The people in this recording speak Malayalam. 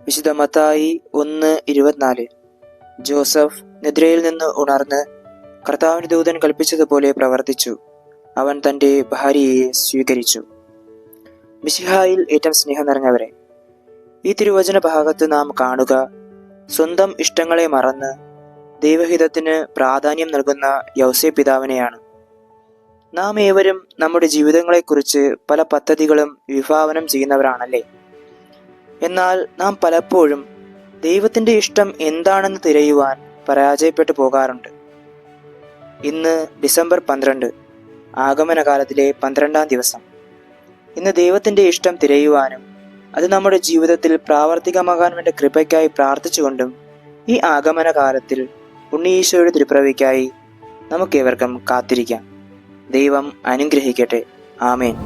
വിശുദ്ധ മത്തായി 1:24. ജോസഫ് നിദ്രയിൽ നിന്ന് ഉണർന്ന് കർത്താവിന്റെ ദൂതൻ കൽപ്പിച്ചതുപോലെ പ്രവർത്തിച്ചു. അവൻ തൻ്റെ ഭാര്യയെ സ്വീകരിച്ചു. മിശിഹായിൽ ഏറ്റവും സ്നേഹം നിറഞ്ഞവരെ, ഈ തിരുവചന ഭാഗത്ത് നാം കാണുക സ്വന്തം ഇഷ്ടങ്ങളെ മറന്ന് ദൈവഹിതത്തിന് പ്രാധാന്യം നൽകുന്ന യൗസേ പിതാവിനെയാണ്. നാം ഏവരും നമ്മുടെ ജീവിതങ്ങളെക്കുറിച്ച് പല പദ്ധതികളും വിഭാവനം ചെയ്യുന്നവരാണല്ലേ. എന്നാൽ നാം പലപ്പോഴും ദൈവത്തിൻ്റെ ഇഷ്ടം എന്താണെന്ന് തിരയുവാൻ പരാജയപ്പെട്ടു പോകാറുണ്ട്. ഇന്ന് ഡിസംബർ 12, ആഗമനകാലത്തിലെ 12-ാം ദിവസം. ഇന്ന് ദൈവത്തിൻ്റെ ഇഷ്ടം തിരയുവാനും അത് നമ്മുടെ ജീവിതത്തിൽ പ്രാവർത്തികമാകാൻ വേണ്ട കൃപയ്ക്കായി പ്രാർത്ഥിച്ചുകൊണ്ടും ഈ ആഗമനകാലത്തിൽ ഉണ്ണീശോയുടെ തിരുപ്പിറവിക്കായി നമുക്കേവർക്കും കാത്തിരിക്കാം. ദൈവം അനുഗ്രഹിക്കട്ടെ. ആമേൻ.